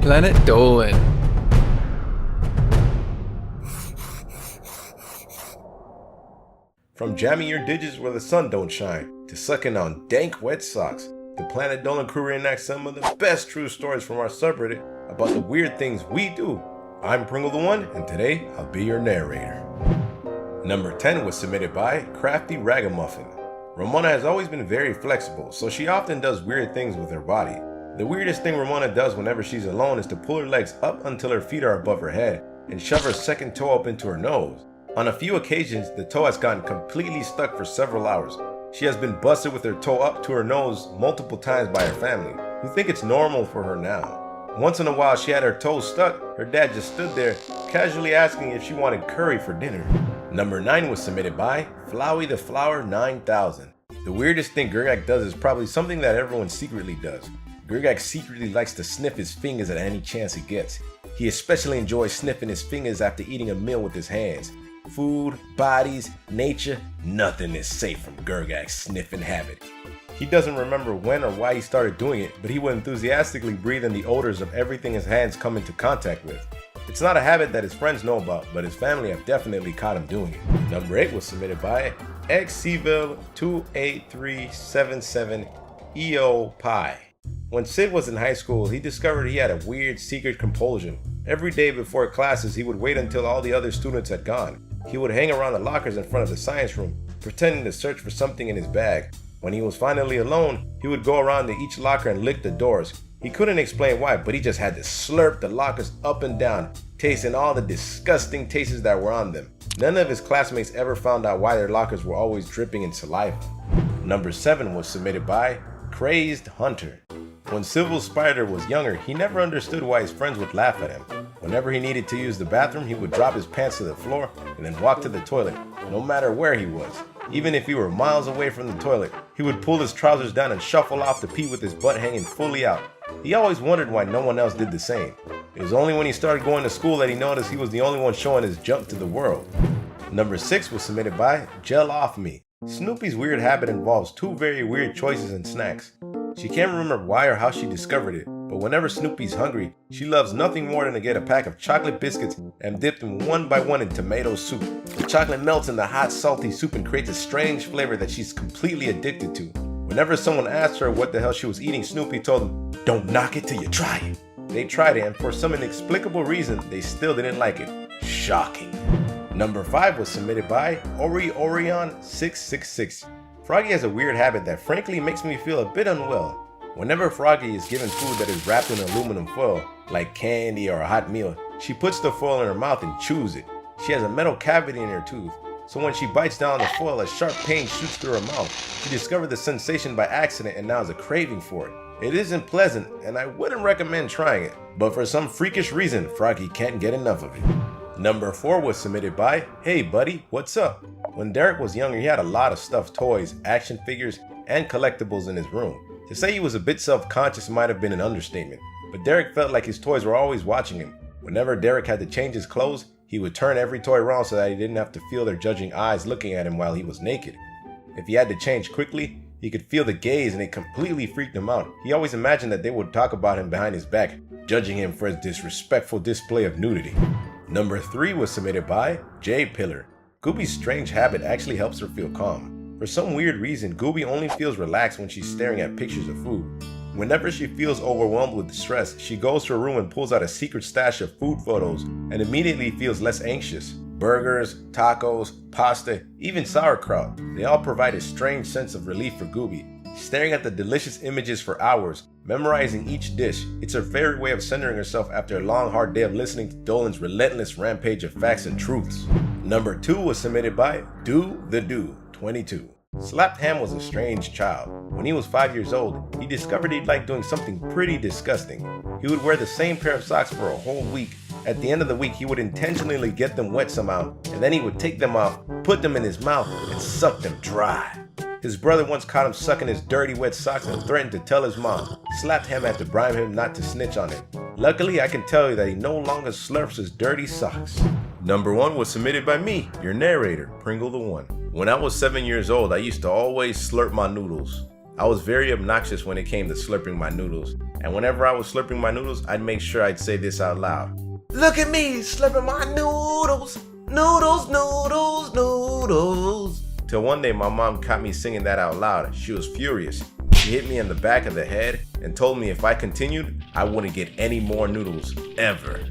Planet Dolan. From jamming your digits where the sun don't shine, to sucking on dank wet socks, the Planet Dolan crew reenacts some of the best true stories from our subreddit about the weird things we do. I'm Pringle the One, and today I'll be your narrator. Number 10 was submitted by CraftyRagamuffin. Ramona has always been very flexible, so she often does weird things with her body. The weirdest thing Ramona does whenever she's alone is to pull her legs up until her feet are above her head and shove her second toe up into her nose. On a few occasions, the toe has gotten completely stuck for several hours. She has been busted with her toe up to her nose multiple times by her family, who think it's normal for her now. Once in a while she had her toes stuck, her dad just stood there, casually asking if she wanted curry for dinner. Number 9 was submitted by Flowey the Flower 9000. The weirdest thing Gergak does is probably something that everyone secretly does. Gergak secretly likes to sniff his fingers at any chance he gets. He especially enjoys sniffing his fingers after eating a meal with his hands. Food, bodies, nature, nothing is safe from Gergak's sniffing habit. He doesn't remember when or why he started doing it, but he would enthusiastically breathe in the odors of everything his hands come into contact with. It's not a habit that his friends know about, but his family have definitely caught him doing it. Number 8 was submitted by XCville28377EO Pi. When Sid was in high school, he discovered he had a weird secret compulsion. Every day before classes, he would wait until all the other students had gone. He would hang around the lockers in front of the science room, pretending to search for something in his bag. When he was finally alone, he would go around to each locker and lick the doors. He couldn't explain why, but he just had to slurp the lockers up and down, tasting all the disgusting tastes that were on them. None of his classmates ever found out why their lockers were always dripping in saliva. Number 7 was submitted by crazzdhunter. When Civil Spider was younger, he never understood why his friends would laugh at him. Whenever he needed to use the bathroom, he would drop his pants to the floor and then walk to the toilet, no matter where he was. Even if he were miles away from the toilet, he would pull his trousers down and shuffle off to pee with his butt hanging fully out. He always wondered why no one else did the same. It was only when he started going to school that he noticed he was the only one showing his junk to the world. Number 6 was submitted by jelloofme. Snoopy's weird habit involves two very weird choices in snacks. She can't remember why or how she discovered it, but whenever Snoopy's hungry, she loves nothing more than to get a pack of chocolate biscuits and dip them one by one in tomato soup. The chocolate melts in the hot, salty soup and creates a strange flavor that she's completely addicted to. Whenever someone asked her what the hell she was eating, Snoopy told them, "Don't knock it till you try it." They tried it, and for some inexplicable reason, they still didn't like it. Shocking. Number 5 was submitted by Orion666. Froggy has a weird habit that frankly makes me feel a bit unwell. Whenever Froggy is given food that is wrapped in aluminum foil, like candy or a hot meal, she puts the foil in her mouth and chews it. She has a metal cavity in her tooth, so when she bites down on the foil, a sharp pain shoots through her mouth. She discovered the sensation by accident and now has a craving for it. It isn't pleasant, and I wouldn't recommend trying it, but for some freakish reason, Froggy can't get enough of it. Number 4 was submitted by Hey Buddy, What's Up? When Derek was younger, he had a lot of stuffed toys, action figures, and collectibles in his room. To say he was a bit self-conscious might have been an understatement, but Derek felt like his toys were always watching him. Whenever Derek had to change his clothes, he would turn every toy around so that he didn't have to feel their judging eyes looking at him while he was naked. If he had to change quickly, he could feel the gaze and it completely freaked him out. He always imagined that they would talk about him behind his back, judging him for his disrespectful display of nudity. Number 3 was submitted by Jaypillar. Gooby's strange habit actually helps her feel calm. For some weird reason, Gooby only feels relaxed when she's staring at pictures of food. Whenever she feels overwhelmed with stress, she goes to her room and pulls out a secret stash of food photos and immediately feels less anxious. Burgers, tacos, pasta, even sauerkraut, they all provide a strange sense of relief for Gooby. Staring at the delicious images for hours, memorizing each dish, it's her favorite way of centering herself after a long hard day of listening to Dolan's relentless rampage of facts and truths. Number 2 was submitted by Do the Do 22. Slapped Ham was a strange child. When he was 5 years old, he discovered he'd like doing something pretty disgusting. He would wear the same pair of socks for a whole week. At the end of the week, he would intentionally get them wet somehow, and then he would take them off, put them in his mouth, and suck them dry. His brother once caught him sucking his dirty wet socks and threatened to tell his mom. Slapped Ham had to bribe him not to snitch on him. Luckily, I can tell you that he no longer slurps his dirty socks. Number 1 was submitted by me, your narrator, Pringle the One. When I was 7 years old, I used to always slurp my noodles. I was very obnoxious when it came to slurping my noodles. and whenever I was slurping my noodles, I'd make sure I'd say this out loud. Look at me slurping my noodles, noodles, noodles, noodles. Till one day my mom caught me singing that out loud. She was furious. She hit me in the back of the head and told me if I continued, I wouldn't get any more noodles, ever.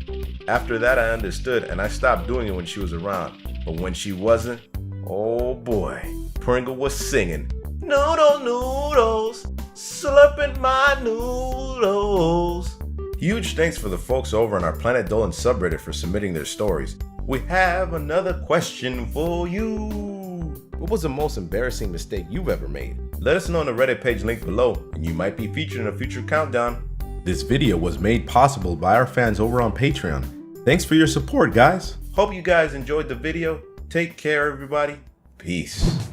After that I understood and I stopped doing it when she was around. But when she wasn't, oh boy, Pringle was singing, noodles, noodles, slurping my noodles. Huge thanks for the folks over on our Planet Dolan subreddit for submitting their stories. We have another question for you. What was the most embarrassing mistake you've ever made? Let us know on the Reddit page linked below, and you might be featured in a future countdown. This video was made possible by our fans over on Patreon. Thanks for your support, guys. Hope you guys enjoyed the video. Take care, everybody. Peace.